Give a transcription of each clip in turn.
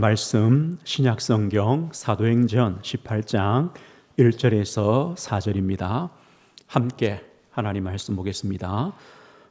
말씀 신약성경 사도행전 18장 1절에서 4절입니다. 함께 하나님 말씀 보겠습니다.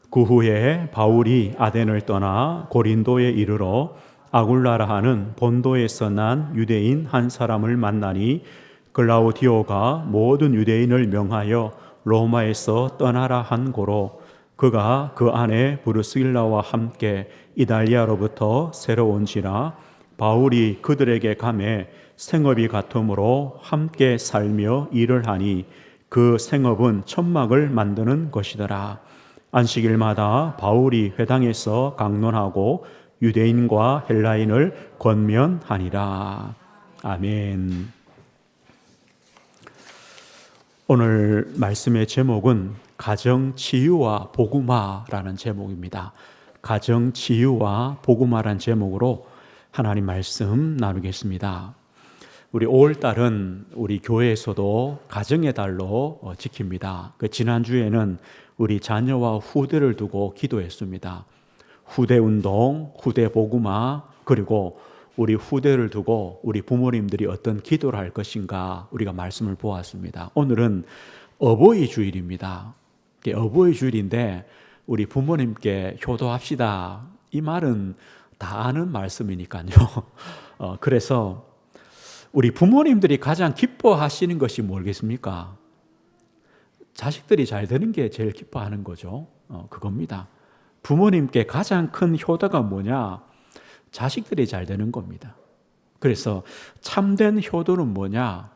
그 후에 바울이 아덴을 떠나 고린도에 이르러 아굴라라 하는 본도에서 난 유대인 한 사람을 만나니 글라우디오가 모든 유대인을 명하여 로마에서 떠나라 한 고로 그가 그 안에 브루스길라와 함께 이달리아로부터 새로 온지라 바울이 그들에게 가매 생업이 같으므로 함께 살며 일을 하니 그 생업은 천막을 만드는 것이더라. 안식일마다 바울이 회당에서 강론하고 유대인과 헬라인을 권면하니라. 아멘. 오늘 말씀의 제목은 가정치유와 복음화라는 제목입니다. 가정치유와 복음화라는 제목으로 하나님 말씀 나누겠습니다. 우리 5월달은 우리 교회에서도 가정의 달로 지킵니다. 지난주에는 우리 자녀와 후대를 두고 기도했습니다. 후대 운동, 후대 복음화, 그리고 우리 후대를 두고 우리 부모님들이 어떤 기도를 할 것인가 우리가 말씀을 보았습니다. 오늘은 어버이 주일입니다. 어버이 주일인데 우리 부모님께 효도합시다. 이 말은 다 아는 말씀이니까요. 그래서 우리 부모님들이 가장 기뻐하시는 것이 뭐겠습니까? 자식들이 잘 되는 게 제일 기뻐하는 거죠. 그겁니다. 부모님께 가장 큰 효도가 뭐냐? 자식들이 잘 되는 겁니다. 그래서 참된 효도는 뭐냐?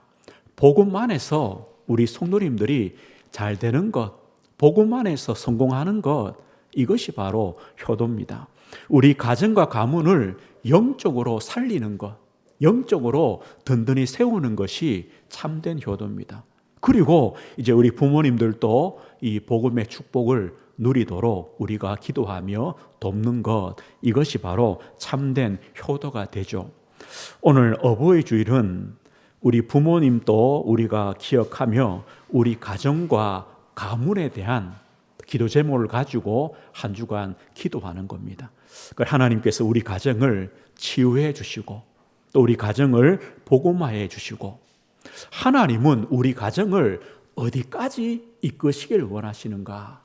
복음 안에서 우리 성도님들이 잘 되는 것, 복음 안에서 성공하는 것, 이것이 바로 효도입니다. 우리 가정과 가문을 영적으로 살리는 것, 영적으로 든든히 세우는 것이 참된 효도입니다. 그리고 이제 우리 부모님들도 이 복음의 축복을 누리도록 우리가 기도하며 돕는 것, 이것이 바로 참된 효도가 되죠. 오늘 어버이 주일은 우리 부모님도 우리가 기억하며 우리 가정과 가문에 대한 기도 제목을 가지고 한 주간 기도하는 겁니다. 하나님께서 우리 가정을 치유해 주시고 또 우리 가정을 복음화해 주시고 하나님은 우리 가정을 어디까지 이끄시길 원하시는가?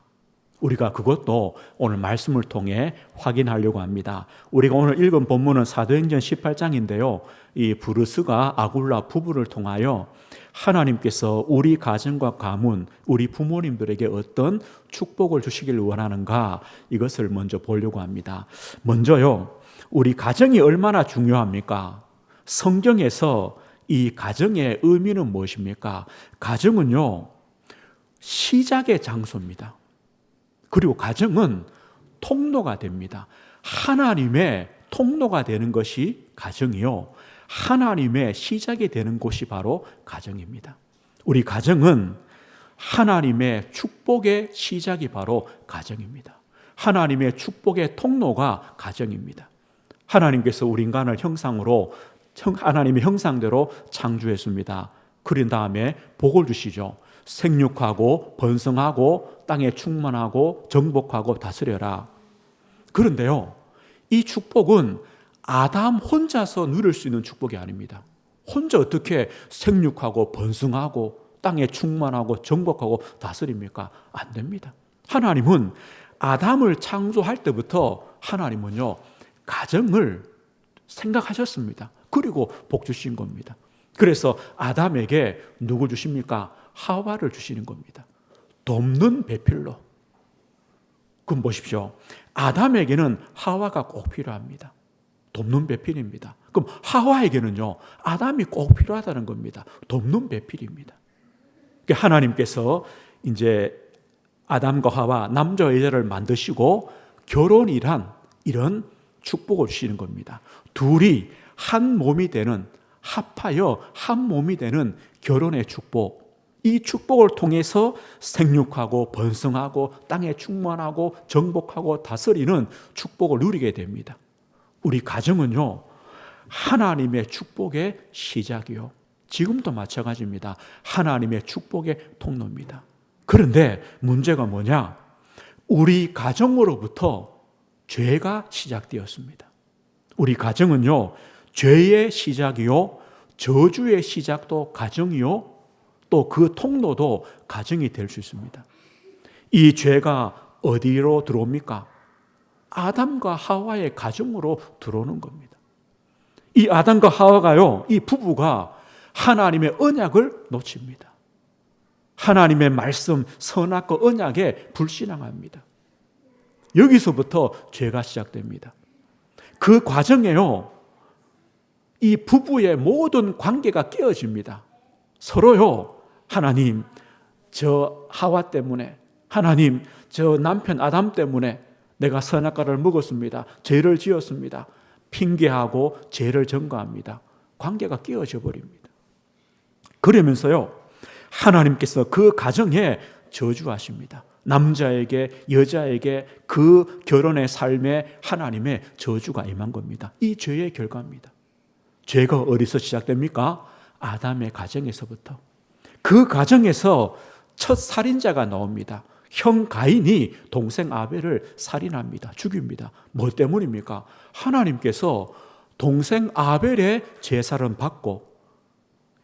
우리가 그것도 오늘 말씀을 통해 확인하려고 합니다. 우리가 오늘 읽은 본문은 사도행전 18장인데요. 이 브루스가 아굴라 부부를 통하여 하나님께서 우리 가정과 가문, 우리 부모님들에게 어떤 축복을 주시길 원하는가, 이것을 먼저 보려고 합니다. 먼저요, 우리 가정이 얼마나 중요합니까? 성경에서 이 가정의 의미는 무엇입니까? 가정은요, 시작의 장소입니다. 그리고 가정은 통로가 됩니다. 하나님의 통로가 되는 것이 가정이요, 하나님의 시작이 되는 곳이 바로 가정입니다. 우리 가정은 하나님의 축복의 시작이 바로 가정입니다. 하나님의 축복의 통로가 가정입니다. 하나님께서 우리 인간을 형상으로, 하나님의 형상대로 창조했습니다. 그런 다음에 복을 주시죠. 생육하고 번성하고 땅에 충만하고 정복하고 다스려라. 그런데요, 이 축복은 아담 혼자서 누릴 수 있는 축복이 아닙니다. 혼자 어떻게 생육하고 번성하고 땅에 충만하고 정복하고 다스립니까? 안 됩니다. 하나님은 아담을 창조할 때부터 하나님은요, 가정을 생각하셨습니다. 그리고 복 주신 겁니다. 그래서 아담에게 누구 주십니까? 하와를 주시는 겁니다. 돕는 배필로. 그럼 보십시오. 아담에게는 하와가 꼭 필요합니다. 돕는 배필입니다. 그럼 하와에게는요, 아담이 꼭 필요하다는 겁니다. 돕는 배필입니다. 하나님께서 이제 아담과 하와, 남자와 여자를 만드시고 결혼이란 이런 축복을 주시는 겁니다. 둘이 한 몸이 되는, 합하여 한 몸이 되는 결혼의 축복. 이 축복을 통해서 생육하고 번성하고 땅에 충만하고 정복하고 다스리는 축복을 누리게 됩니다. 우리 가정은요, 하나님의 축복의 시작이요, 지금도 마찬가지입니다. 하나님의 축복의 통로입니다. 그런데 문제가 뭐냐? 우리 가정으로부터 죄가 시작되었습니다. 우리 가정은요, 죄의 시작이요, 저주의 시작도 가정이요, 또 그 통로도 가정이 될 수 있습니다. 이 죄가 어디로 들어옵니까? 아담과 하와의 가정으로 들어오는 겁니다. 이 아담과 하와가요, 이 부부가 하나님의 언약을 놓칩니다. 하나님의 말씀, 선악과 언약에 불신앙합니다. 여기서부터 죄가 시작됩니다. 그 과정에요, 이 부부의 모든 관계가 깨어집니다. 서로요, 하나님, 저 하와 때문에, 하나님, 저 남편 아담 때문에 내가 선악과를 먹었습니다. 죄를 지었습니다. 핑계하고 죄를 전가합니다. 관계가 깨어져 버립니다. 그러면서요, 하나님께서 그 가정에 저주하십니다. 남자에게, 여자에게 그 결혼의 삶에 하나님의 저주가 임한 겁니다. 이 죄의 결과입니다. 죄가 어디서 시작됩니까? 아담의 가정에서부터. 그 가정에서 첫 살인자가 나옵니다. 형 가인이 동생 아벨을 살인합니다. 죽입니다. 뭐 때문입니까? 하나님께서 동생 아벨의 제사를 받고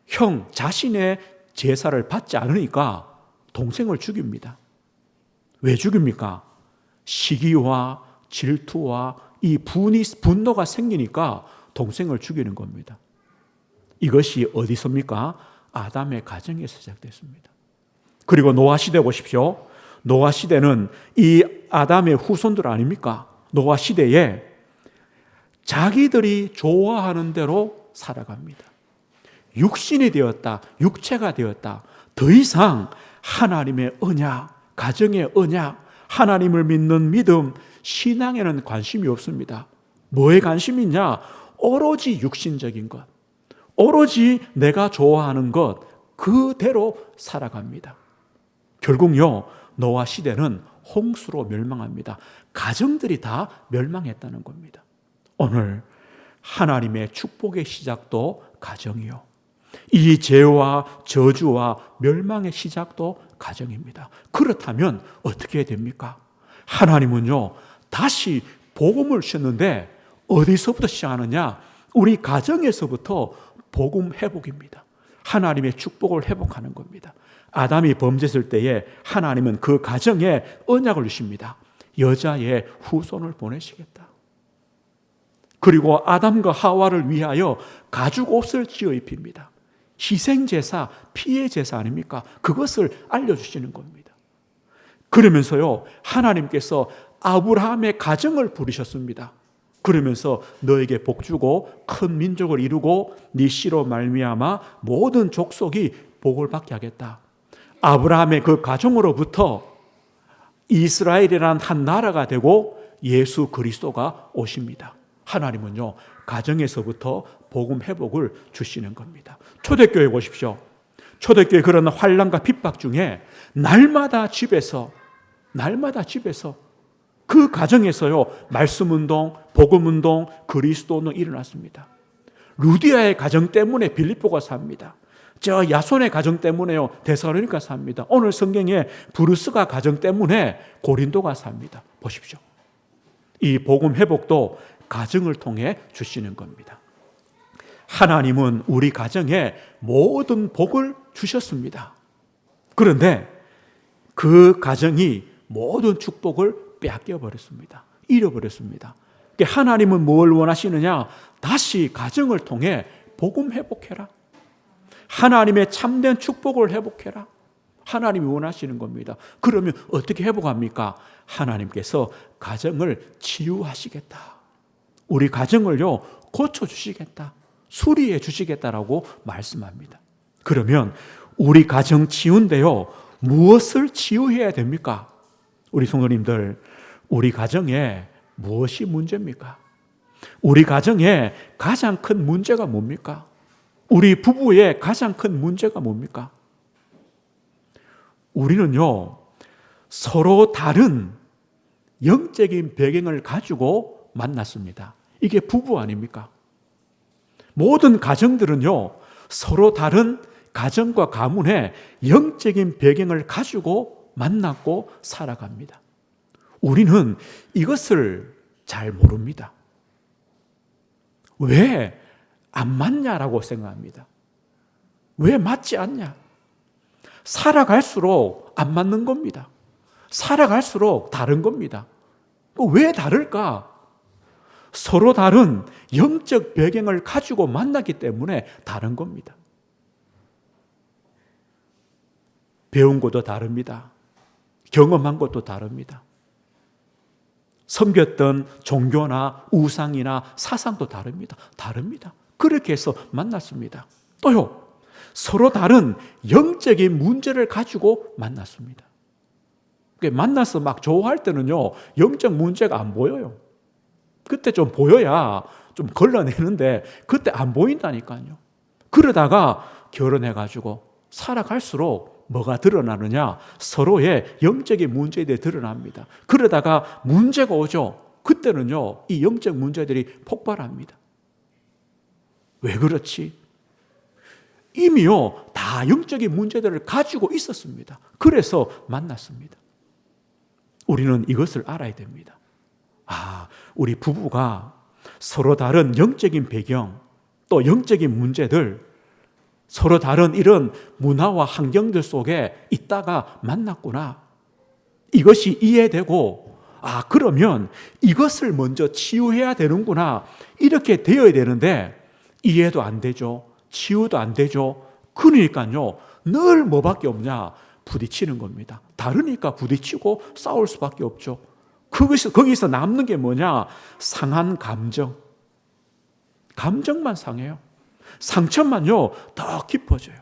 형 자신의 제사를 받지 않으니까 동생을 죽입니다. 왜 죽입니까? 시기와 질투와 이 분노가 생기니까 동생을 죽이는 겁니다. 이것이 어디서입니까? 아담의 가정에서 시작됐습니다. 그리고 노아 시대 보십시오. 노아 시대는 이 아담의 후손들 아닙니까? 노아 시대에 자기들이 좋아하는 대로 살아갑니다. 육신이 되었다, 육체가 되었다. 더 이상 하나님의 언약, 가정의 언약, 하나님을 믿는 믿음, 신앙에는 관심이 없습니다. 뭐에 관심이 있냐? 오로지 육신적인 것, 오로지 내가 좋아하는 것, 그대로 살아갑니다. 결국요, 노아 시대는 홍수로 멸망합니다. 가정들이 다 멸망했다는 겁니다. 오늘 하나님의 축복의 시작도 가정이요, 이 죄와 저주와 멸망의 시작도 가정입니다. 그렇다면 어떻게 됩니까? 하나님은요, 다시 복음을 주셨는데 어디서부터 시작하느냐? 우리 가정에서부터 복음 회복입니다. 하나님의 축복을 회복하는 겁니다. 아담이 범죄했을 때에 하나님은 그 가정에 언약을 주십니다. 여자의 후손을 보내시겠다. 그리고 아담과 하와를 위하여 가죽 옷을 지어 입힙니다. 희생제사, 피해 제사 아닙니까? 그것을 알려주시는 겁니다. 그러면서요, 하나님께서 아브라함의 가정을 부르셨습니다. 그러면서 너에게 복 주고 큰 민족을 이루고 네 씨로 말미암아 모든 족속이 복을 받게 하겠다. 아브라함의 그 가정으로부터 이스라엘이라는 한 나라가 되고 예수 그리스도가 오십니다. 하나님은요, 가정에서부터 복음 회복을 주시는 겁니다. 초대교회 보십시오. 초대교회 그런 환난과 핍박 중에 날마다 집에서 그 가정에서요, 말씀운동, 복음운동, 그리스도는 일어났습니다. 루디아의 가정 때문에 빌립보가 삽니다. 저 야손의 가정 때문에요, 데살로니가 삽니다. 오늘 성경에 브루스가 가정 때문에 고린도가 삽니다. 보십시오. 이 복음 회복도 가정을 통해 주시는 겁니다. 하나님은 우리 가정에 모든 복을 주셨습니다. 그런데 그 가정이 모든 축복을 빼앗겨 버렸습니다. 잃어버렸습니다. 하나님은 뭘 원하시느냐? 다시 가정을 통해 복음 회복해라. 하나님의 참된 축복을 회복해라. 하나님이 원하시는 겁니다. 그러면 어떻게 회복합니까? 하나님께서 가정을 치유하시겠다. 우리 가정을요, 고쳐주시겠다. 수리해 주시겠다라고 말씀합니다. 그러면 우리 가정 치유인데요, 무엇을 치유해야 됩니까? 우리 성도님들, 우리 가정에 무엇이 문제입니까? 우리 가정에 가장 큰 문제가 뭡니까? 우리 부부의 가장 큰 문제가 뭡니까? 우리는요, 서로 다른 영적인 배경을 가지고 만났습니다. 이게 부부 아닙니까? 모든 가정들은요, 서로 다른 가정과 가문의 영적인 배경을 가지고 만났고 살아갑니다. 우리는 이것을 잘 모릅니다. 왜 안 맞냐라고 생각합니다. 왜 맞지 않냐? 살아갈수록 안 맞는 겁니다. 살아갈수록 다른 겁니다. 왜 다를까? 서로 다른 영적 배경을 가지고 만났기 때문에 다른 겁니다. 배운 것도 다릅니다. 경험한 것도 다릅니다. 섬겼던 종교나 우상이나 사상도 다릅니다. 다릅니다. 그렇게 해서 만났습니다. 또요, 서로 다른 영적인 문제를 가지고 만났습니다. 만나서 막 좋아할 때는요, 영적 문제가 안 보여요. 그때 좀 보여야 좀 걸러내는데 그때 안 보인다니까요. 그러다가 결혼해가지고 살아갈수록 뭐가 드러나느냐? 서로의 영적인 문제들이 드러납니다. 그러다가 문제가 오죠. 그때는요, 이 영적 문제들이 폭발합니다. 왜 그렇지? 이미요, 다 영적인 문제들을 가지고 있었습니다. 그래서 만났습니다. 우리는 이것을 알아야 됩니다. 우리 부부가 서로 다른 영적인 배경, 또 영적인 문제들, 서로 다른 이런 문화와 환경들 속에 있다가 만났구나. 이것이 이해되고, 그러면 이것을 먼저 치유해야 되는구나. 이렇게 되어야 되는데, 이해도 안 되죠. 치유도 안 되죠. 그러니까요, 늘 뭐밖에 없냐? 부딪히는 겁니다. 다르니까 부딪히고 싸울 수밖에 없죠. 거기서 남는 게 뭐냐? 상한 감정. 감정만 상해요. 상처만요, 더 깊어져요.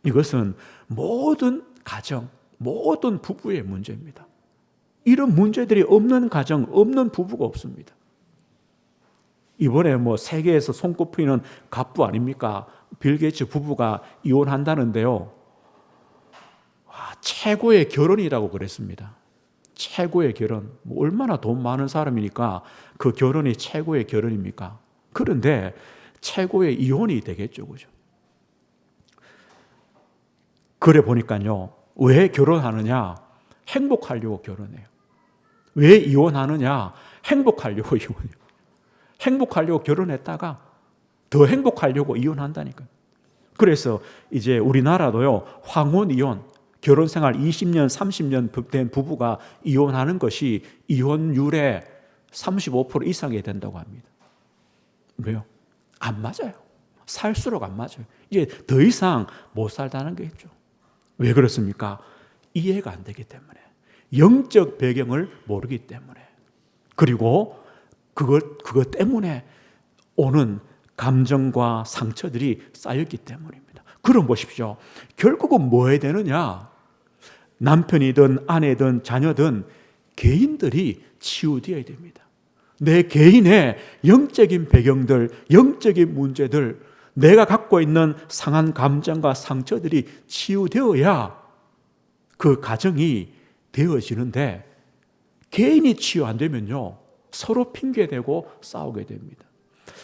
이것은 모든 가정, 모든 부부의 문제입니다. 이런 문제들이 없는 가정, 없는 부부가 없습니다. 이번에 세계에서 손꼽히는 갑부 아닙니까? 빌 게이츠 부부가 이혼한다는데요. 최고의 결혼이라고 그랬습니다. 최고의 결혼. 얼마나 돈 많은 사람이니까 그 결혼이 최고의 결혼입니까? 그런데 최고의 이혼이 되겠죠. 그죠? 그래 보니까요. 왜 결혼하느냐? 행복하려고 결혼해요. 왜 이혼하느냐? 행복하려고 이혼해요. 행복하려고 결혼했다가 더 행복하려고 이혼한다니까요. 그래서 이제 우리나라도요, 황혼 이혼, 결혼 생활 20년, 30년 된 부부가 이혼하는 것이 이혼율의 35% 이상이 된다고 합니다. 왜요? 안 맞아요. 살수록 안 맞아요. 이제 더 이상 못 살다는 거겠죠. 왜 그렇습니까? 이해가 안 되기 때문에. 영적 배경을 모르기 때문에. 그리고 그것 때문에 오는 감정과 상처들이 쌓였기 때문입니다. 그럼 보십시오. 결국은 뭐 해야 되느냐? 남편이든 아내든 자녀든 개인들이 치유되어야 됩니다. 내 개인의 영적인 배경들, 영적인 문제들, 내가 갖고 있는 상한 감정과 상처들이 치유되어야 그 가정이 되어지는데, 개인이 치유 안 되면요, 서로 핑계대고 싸우게 됩니다.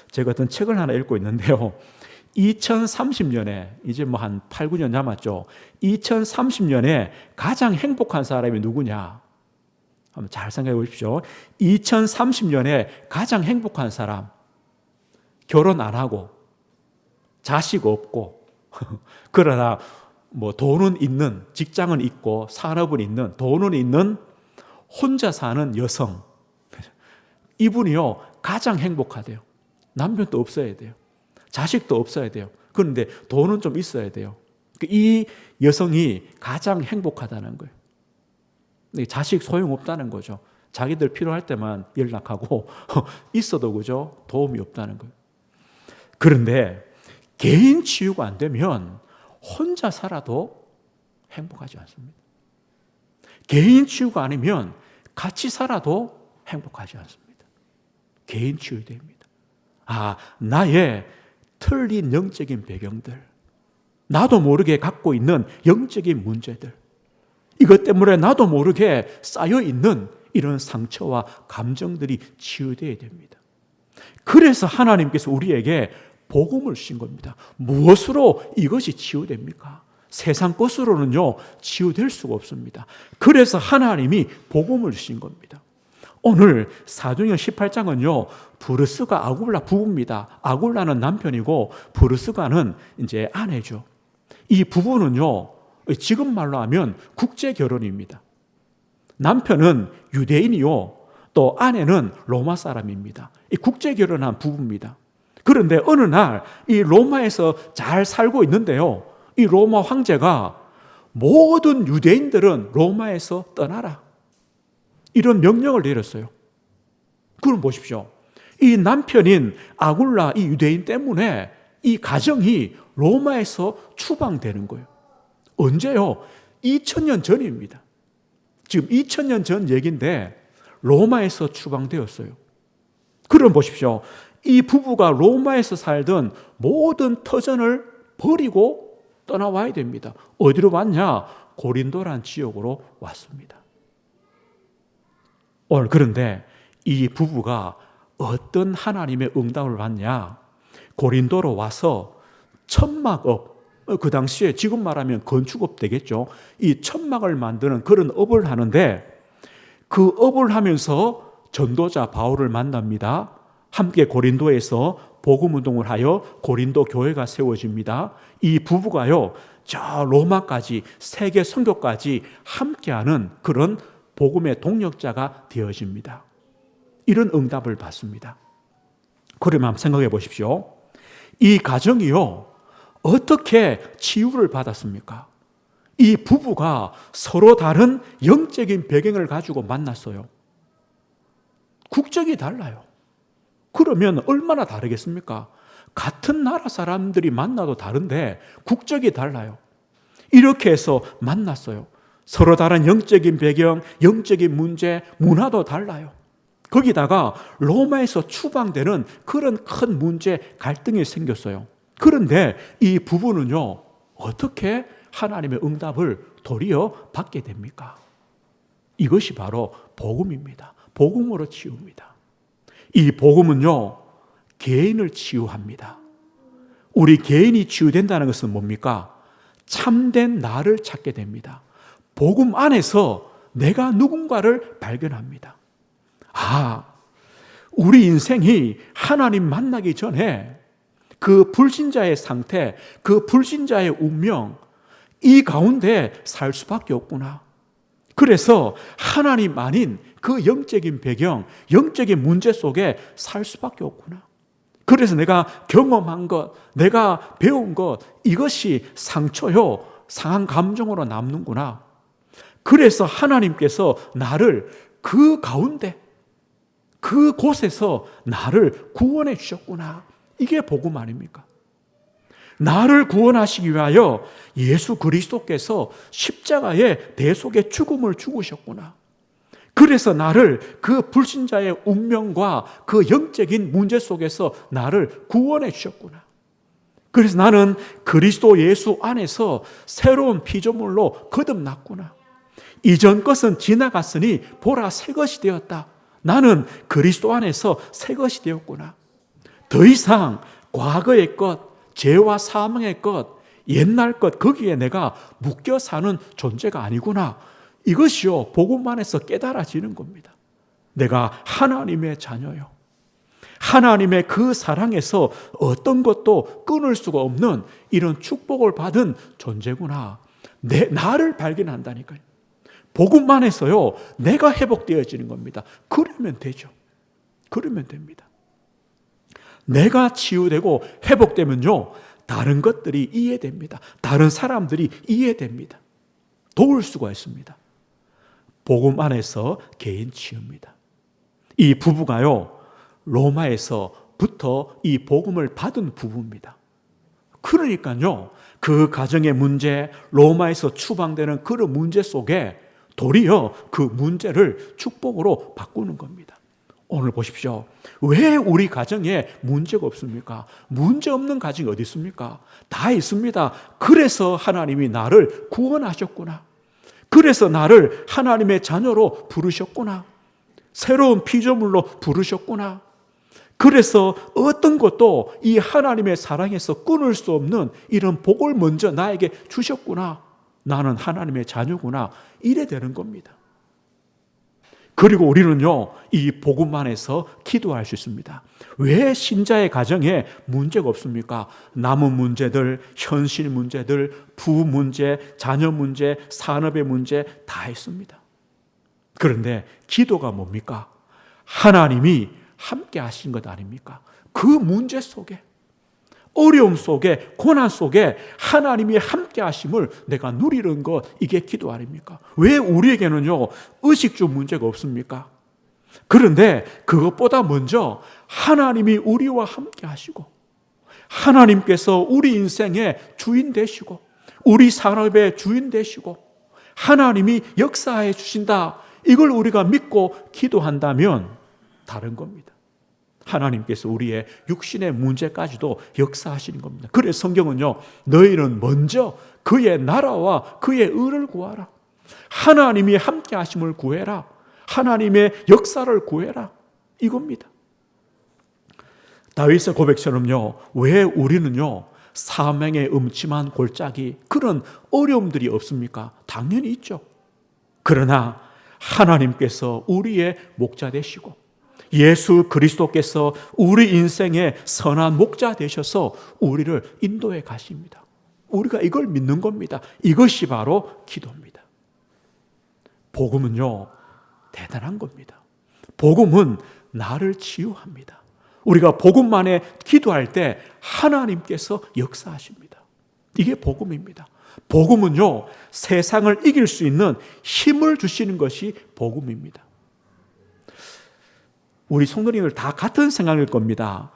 제가 어떤 책을 하나 읽고 있는데요, 2030년에 이제 한 8, 9년 남았죠. 2030년에 가장 행복한 사람이 누구냐? 한번 잘 생각해 보십시오. 2030년에 가장 행복한 사람, 결혼 안 하고 자식 없고 그러나 돈은 있는, 직장은 있고 산업은 있는, 돈은 있는 혼자 사는 여성, 이분이요 가장 행복하대요. 남편도 없어야 돼요. 자식도 없어야 돼요. 그런데 돈은 좀 있어야 돼요. 이 여성이 가장 행복하다는 거예요. 자식 소용없다는 거죠. 자기들 필요할 때만 연락하고 있어도 그죠? 도움이 없다는 거예요. 그런데 개인 치유가 안 되면 혼자 살아도 행복하지 않습니다. 개인 치유가 아니면 같이 살아도 행복하지 않습니다. 개인 치유됩니다. 나의 틀린 영적인 배경들, 나도 모르게 갖고 있는 영적인 문제들, 이것 때문에 나도 모르게 쌓여있는 이런 상처와 감정들이 치유되어야 됩니다. 그래서 하나님께서 우리에게 복음을 주신 겁니다. 무엇으로 이것이 치유됩니까? 세상 것으로는요 치유될 수가 없습니다. 그래서 하나님이 복음을 주신 겁니다. 오늘 사도행전 18장은요, 브르스가 아굴라 부부입니다. 아굴라는 남편이고 브르스가는 이제 아내죠. 이 부부는요, 지금 말로 하면 국제 결혼입니다. 남편은 유대인이요, 또 아내는 로마 사람입니다. 이 국제 결혼한 부부입니다. 그런데 어느 날 이 로마에서 잘 살고 있는데요, 이 로마 황제가 모든 유대인들은 로마에서 떠나라, 이런 명령을 내렸어요. 그럼 보십시오. 이 남편인 아굴라 이 유대인 때문에 이 가정이 로마에서 추방되는 거예요. 언제요? 2000년 전입니다. 지금 2000년 전 얘기인데 로마에서 추방되었어요. 그럼 보십시오. 이 부부가 로마에서 살던 모든 터전을 버리고 떠나와야 됩니다. 어디로 왔냐? 고린도란 지역으로 왔습니다. 오늘 그런데 이 부부가 어떤 하나님의 응답을 받냐? 고린도로 와서 천막업, 그 당시에 지금 말하면 건축업 되겠죠. 이 천막을 만드는 그런 업을 하는데, 그 업을 하면서 전도자 바울을 만납니다. 함께 고린도에서 복음운동을 하여 고린도 교회가 세워집니다. 이 부부가요, 저 로마까지, 세계 선교까지 함께하는 그런 복음의 동력자가 되어집니다. 이런 응답을 받습니다. 그러면 한번 생각해 보십시오. 이 가정이요, 어떻게 치유를 받았습니까? 이 부부가 서로 다른 영적인 배경을 가지고 만났어요. 국적이 달라요. 그러면 얼마나 다르겠습니까? 같은 나라 사람들이 만나도 다른데 국적이 달라요. 이렇게 해서 만났어요. 서로 다른 영적인 배경, 영적인 문제, 문화도 달라요. 거기다가 로마에서 추방되는 그런 큰 문제, 갈등이 생겼어요. 그런데 이 부부는요, 어떻게 하나님의 응답을 도리어 받게 됩니까? 이것이 바로 복음입니다. 복음으로 치유입니다. 이 복음은요, 개인을 치유합니다. 우리 개인이 치유된다는 것은 뭡니까? 참된 나를 찾게 됩니다. 복음 안에서 내가 누군가를 발견합니다. 아, 우리 인생이 하나님 만나기 전에 그 불신자의 상태, 그 불신자의 운명, 이 가운데 살 수밖에 없구나. 그래서 하나님 아닌 그 영적인 배경, 영적인 문제 속에 살 수밖에 없구나. 그래서 내가 경험한 것, 내가 배운 것, 이것이 상처요, 상한 감정으로 남는구나. 그래서 하나님께서 나를 그 가운데, 그 곳에서 나를 구원해 주셨구나. 이게 복음 아닙니까? 나를 구원하시기 위하여 예수 그리스도께서 십자가의 대속의 죽음을 죽으셨구나. 그래서 나를 그 불신자의 운명과 그 영적인 문제 속에서 나를 구원해 주셨구나. 그래서 나는 그리스도 예수 안에서 새로운 피조물로 거듭났구나. 이전 것은 지나갔으니 보라 새 것이 되었다. 나는 그리스도 안에서 새 것이 되었구나. 더 이상 과거의 것, 죄와 사망의 것, 옛날 것, 거기에 내가 묶여 사는 존재가 아니구나. 이것이요, 복음 안에서 깨달아지는 겁니다. 내가 하나님의 자녀요. 하나님의 그 사랑에서 어떤 것도 끊을 수가 없는 이런 축복을 받은 존재구나. 나를 발견한다니까요. 복음 안에서요, 내가 회복되어지는 겁니다. 그러면 되죠. 그러면 됩니다. 내가 치유되고 회복되면요, 다른 것들이 이해됩니다. 다른 사람들이 이해됩니다. 도울 수가 있습니다. 복음 안에서 개인 치유입니다. 이 부부가요, 로마에서부터 이 복음을 받은 부부입니다. 그러니까요, 그 가정의 문제, 로마에서 추방되는 그런 문제 속에 도리어 그 문제를 축복으로 바꾸는 겁니다. 오늘 보십시오. 왜 우리 가정에 문제가 없습니까? 문제 없는 가정이 어디 있습니까? 다 있습니다. 그래서 하나님이 나를 구원하셨구나. 그래서 나를 하나님의 자녀로 부르셨구나. 새로운 피조물로 부르셨구나. 그래서 어떤 것도 이 하나님의 사랑에서 끊을 수 없는 이런 복을 먼저 나에게 주셨구나. 나는 하나님의 자녀구나. 이래 되는 겁니다. 그리고 우리는요, 이 복음 안에서 기도할 수 있습니다. 왜 신자의 가정에 문제가 없습니까? 남은 문제들, 현실 문제들, 부부 문제, 자녀 문제, 산업의 문제 다 있습니다. 그런데 기도가 뭡니까? 하나님이 함께 하신 것 아닙니까? 그 문제 속에, 어려움 속에, 고난 속에 하나님이 함께 하심을 내가 누리는 것, 이게 기도 아닙니까? 왜 우리에게는요, 의식주 문제가 없습니까? 그런데 그것보다 먼저 하나님이 우리와 함께 하시고, 하나님께서 우리 인생의 주인 되시고, 우리 산업의 주인 되시고, 하나님이 역사해 주신다, 이걸 우리가 믿고 기도한다면 다른 겁니다. 하나님께서 우리의 육신의 문제까지도 역사하시는 겁니다. 그래서 성경은요, 너희는 먼저 그의 나라와 그의 의를 구하라, 하나님이 함께 하심을 구해라, 하나님의 역사를 구해라, 이겁니다. 다윗의 고백처럼요, 왜 우리는요 사명의 음침한 골짜기, 그런 어려움들이 없습니까? 당연히 있죠. 그러나 하나님께서 우리의 목자 되시고, 예수 그리스도께서 우리 인생의 선한 목자 되셔서 우리를 인도해 가십니다. 우리가 이걸 믿는 겁니다. 이것이 바로 기도입니다. 복음은요, 대단한 겁니다. 복음은 나를 치유합니다. 우리가 복음만에 기도할 때 하나님께서 역사하십니다. 이게 복음입니다. 복음은요, 세상을 이길 수 있는 힘을 주시는 것이 복음입니다. 우리 성도님들 다 같은 생각일 겁니다.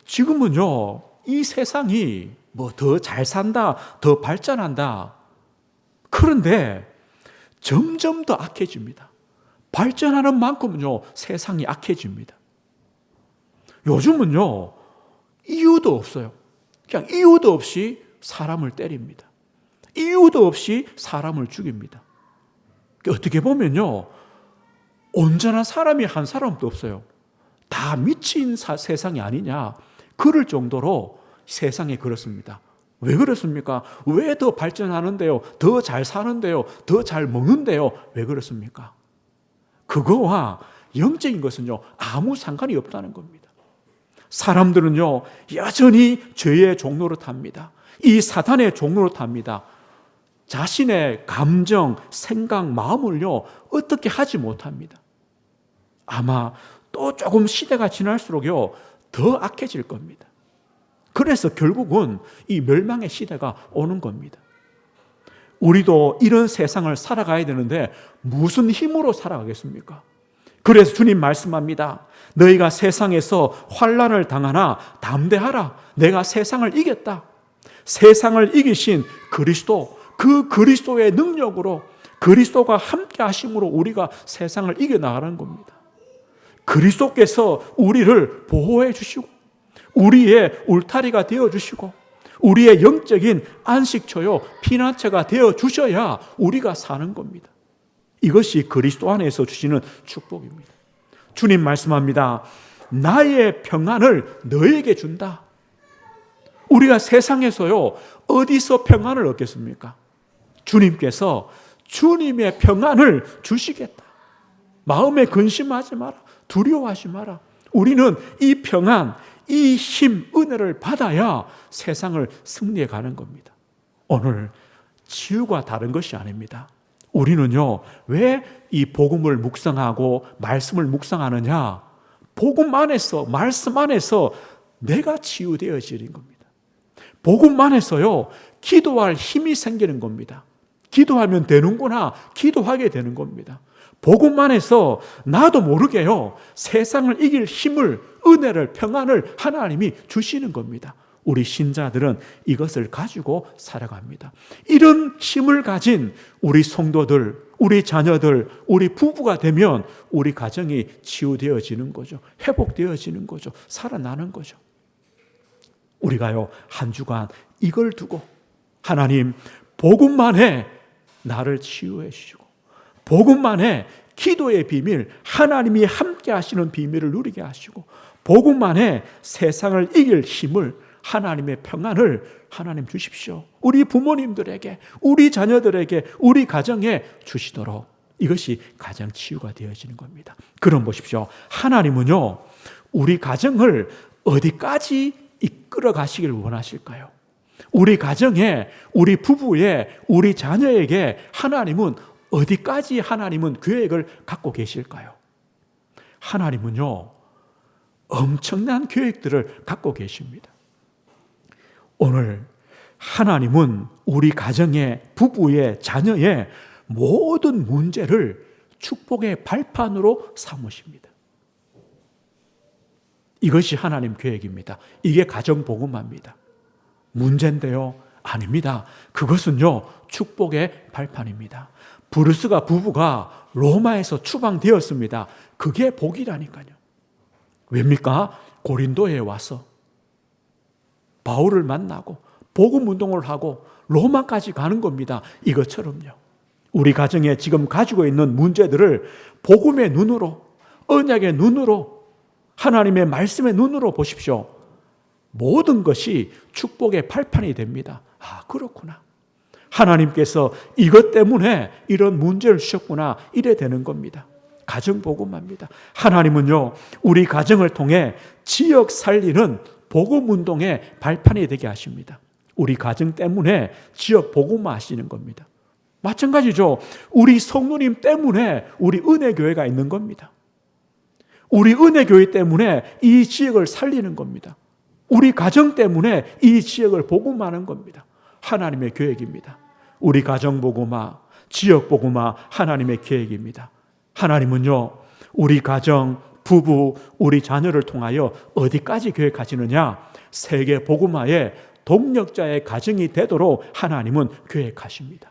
지금은요, 이 세상이 뭐 더 잘 산다, 더 발전한다. 그런데 점점 더 악해집니다. 발전하는 만큼은요, 세상이 악해집니다. 요즘은요, 이유도 없어요. 그냥 이유도 없이 사람을 때립니다. 이유도 없이 사람을 죽입니다. 어떻게 보면요, 온전한 사람이 한 사람도 없어요. 다 미친 세상이 아니냐, 그럴 정도로 세상이 그렇습니다. 왜 그렇습니까? 왜 더 발전하는데요? 더 잘 사는데요? 더 잘 먹는데요? 왜 그렇습니까? 그거와 영적인 것은요, 아무 상관이 없다는 겁니다. 사람들은요, 여전히 죄의 종로로 탑니다. 이 사탄의 종로로 탑니다. 자신의 감정, 생각, 마음을요, 어떻게 하지 못합니다. 아마 또 조금 시대가 지날수록요, 더 악해질 겁니다. 그래서 결국은 이 멸망의 시대가 오는 겁니다. 우리도 이런 세상을 살아가야 되는데 무슨 힘으로 살아가겠습니까? 그래서 주님 말씀합니다. 너희가 세상에서 환난을 당하나 담대하라. 내가 세상을 이겼다. 세상을 이기신 그리스도, 그 그리스도의 능력으로, 그리스도가 함께 하심으로 우리가 세상을 이겨나가는 겁니다. 그리스도께서 우리를 보호해 주시고, 우리의 울타리가 되어주시고, 우리의 영적인 안식처요, 피난처가 되어주셔야 우리가 사는 겁니다. 이것이 그리스도 안에서 주시는 축복입니다. 주님 말씀합니다. 나의 평안을 너에게 준다. 우리가 세상에서요, 어디서 평안을 얻겠습니까? 주님께서 주님의 평안을 주시겠다. 마음에 근심하지 마라. 두려워하지 마라. 우리는 이 평안, 이 힘, 은혜를 받아야 세상을 승리해 가는 겁니다. 오늘 치유가 다른 것이 아닙니다. 우리는요, 왜 이 복음을 묵상하고 말씀을 묵상하느냐? 복음 안에서, 말씀 안에서 내가 치유되어지는 겁니다. 복음 안에서요, 기도할 힘이 생기는 겁니다. 기도하면 되는구나, 기도하게 되는 겁니다. 복음 안에서 나도 모르게요, 세상을 이길 힘을, 은혜를, 평안을 하나님이 주시는 겁니다. 우리 신자들은 이것을 가지고 살아갑니다. 이런 힘을 가진 우리 성도들, 우리 자녀들, 우리 부부가 되면 우리 가정이 치유되어지는 거죠. 회복되어지는 거죠. 살아나는 거죠. 우리가요, 한 주간 이걸 두고 하나님, 복음만에 나를 치유해 주시고, 복음만에 기도의 비밀, 하나님이 함께 하시는 비밀을 누리게 하시고, 복음만에 세상을 이길 힘을, 하나님의 평안을 하나님 주십시오. 우리 부모님들에게, 우리 자녀들에게, 우리 가정에 주시도록 이것이 가정 치유가 되어지는 겁니다. 그럼 보십시오. 하나님은요, 우리 가정을 어디까지 이끌어 가시길 원하실까요? 우리 가정에, 우리 부부에, 우리 자녀에게 하나님은 어디까지 하나님은 계획을 갖고 계실까요? 하나님은요, 엄청난 계획들을 갖고 계십니다. 오늘 하나님은 우리 가정의, 부부의, 자녀의 모든 문제를 축복의 발판으로 삼으십니다. 이것이 하나님 계획입니다. 이게 가정복음화입니다. 문제인데요? 아닙니다. 그것은요, 축복의 발판입니다. 브루스가 부부가 로마에서 추방되었습니다. 그게 복이라니까요. 왜입니까? 고린도에 와서 바울을 만나고 복음 운동을 하고 로마까지 가는 겁니다. 이것처럼요. 우리 가정에 지금 가지고 있는 문제들을 복음의 눈으로, 언약의 눈으로, 하나님의 말씀의 눈으로 보십시오. 모든 것이 축복의 발판이 됩니다. 아, 그렇구나. 하나님께서 이것 때문에 이런 문제를 주셨구나. 이래 되는 겁니다. 가정 복음화입니다. 하나님은요, 우리 가정을 통해 지역 살리는 복음 운동의 발판이 되게 하십니다. 우리 가정 때문에 지역 복음화 하시는 겁니다. 마찬가지죠. 우리 성도님 때문에 우리 은혜교회가 있는 겁니다. 우리 은혜교회 때문에 이 지역을 살리는 겁니다. 우리 가정 때문에 이 지역을 복음화하는 겁니다. 하나님의 계획입니다. 우리 가정 복음화, 지역 복음화 하나님의 계획입니다. 하나님은요, 우리 가정, 부부, 우리 자녀를 통하여 어디까지 계획하시느냐? 세계 복음화의 동력자의 가정이 되도록 하나님은 계획하십니다.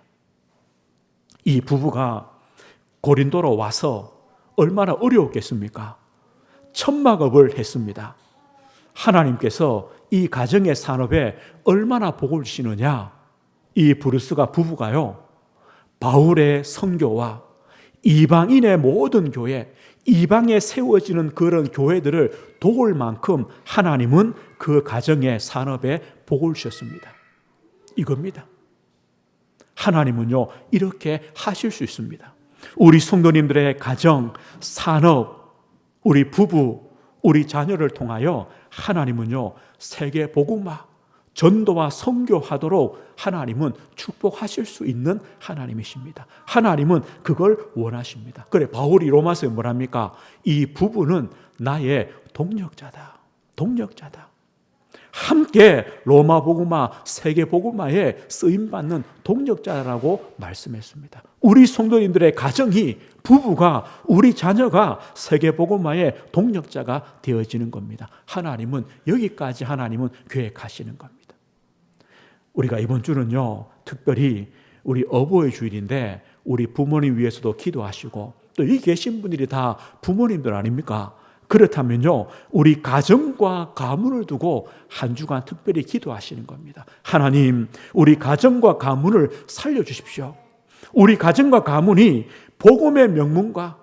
이 부부가 고린도로 와서 얼마나 어려웠겠습니까? 천막업을 했습니다. 하나님께서 이 가정의 산업에 얼마나 복을 주시느냐? 이 브루스가 부부가요, 바울의 선교와 이방인의 모든 교회, 이방에 세워지는 그런 교회들을 도울 만큼 하나님은 그 가정의 산업에 복을 주셨습니다. 이겁니다. 하나님은요, 이렇게 하실 수 있습니다. 우리 성도님들의 가정, 산업, 우리 부부, 우리 자녀를 통하여 하나님은요, 세계 복음화, 전도와 선교하도록 하나님은 축복하실 수 있는 하나님이십니다. 하나님은 그걸 원하십니다. 그래, 바울이 로마서에 뭐랍니까? 이 부부는 나의 동력자다. 동력자다. 함께 로마 복음화, 세계 복음화에 쓰임받는 동력자라고 말씀했습니다. 우리 성도님들의 가정이, 부부가, 우리 자녀가 세계 복음화의 동력자가 되어지는 겁니다. 하나님은 여기까지 하나님은 계획하시는 겁니다. 우리가 이번 주는요, 특별히 우리 어버이 주일인데 우리 부모님 위해서도 기도하시고, 또 여기 계신 분들이 다 부모님들 아닙니까? 그렇다면요, 우리 가정과 가문을 두고 한 주간 특별히 기도하시는 겁니다. 하나님, 우리 가정과 가문을 살려주십시오. 우리 가정과 가문이 복음의 명문과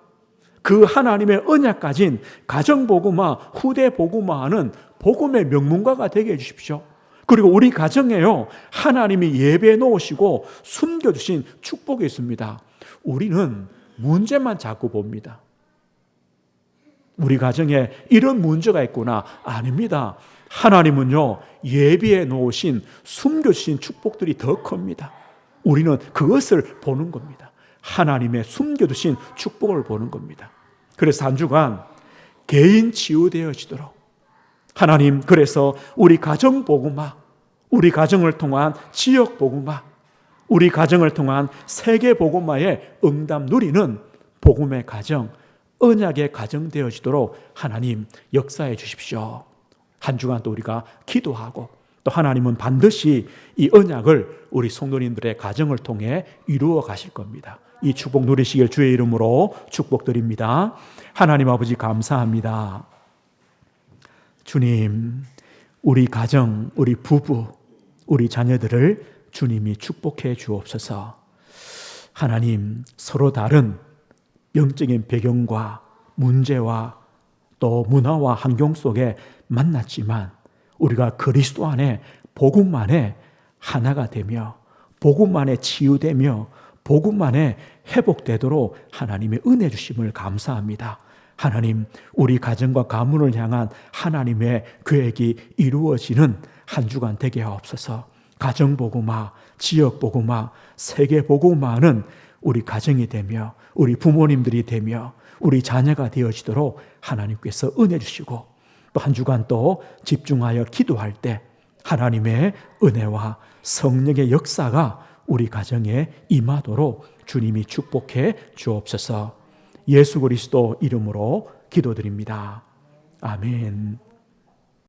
그 하나님의 언약 가진 가정복음화, 후대복음화하는 복음의 명문가가 되게 해주십시오. 그리고 우리 가정에요, 하나님이 예배해 놓으시고 숨겨주신 축복이 있습니다. 우리는 문제만 자꾸 봅니다. 우리 가정에 이런 문제가 있구나. 아닙니다. 하나님은요, 예비해 놓으신 숨겨주신 축복들이 더 큽니다. 우리는 그것을 보는 겁니다. 하나님의 숨겨두신 축복을 보는 겁니다. 그래서 한 주간 개인 치유되어지도록 하나님, 그래서 우리 가정 복음화, 우리 가정을 통한 지역 복음화, 우리 가정을 통한 세계 복음화의 응답 누리는 복음의 가정, 언약의 가정 되어지도록 하나님 역사해 주십시오. 한 주간 또 우리가 기도하고, 또 하나님은 반드시 이 언약을 우리 성도님들의 가정을 통해 이루어 가실 겁니다. 이 축복 누리시길 주의 이름으로 축복드립니다. 하나님 아버지 감사합니다. 주님, 우리 가정, 우리 부부, 우리 자녀들을 주님이 축복해 주옵소서. 하나님, 서로 다른 영적인 배경과 문제와 또 문화와 환경 속에 만났지만 우리가 그리스도 안에 복음 안에 하나가 되며 복음 안에 치유되며 복음 안에 회복되도록 하나님의 은혜 주심을 감사합니다. 하나님, 우리 가정과 가문을 향한 하나님의 계획이 이루어지는 한 주간 되게 하옵소서. 가정복음화, 지역복음화, 세계복음화는 우리 가정이 되며 우리 부모님들이 되며 우리 자녀가 되어지도록 하나님께서 은혜 주시고, 또 한 주간 또 집중하여 기도할 때 하나님의 은혜와 성령의 역사가 우리 가정에 임하도록 주님이 축복해 주옵소서. 예수 그리스도 이름으로 기도드립니다. 아멘.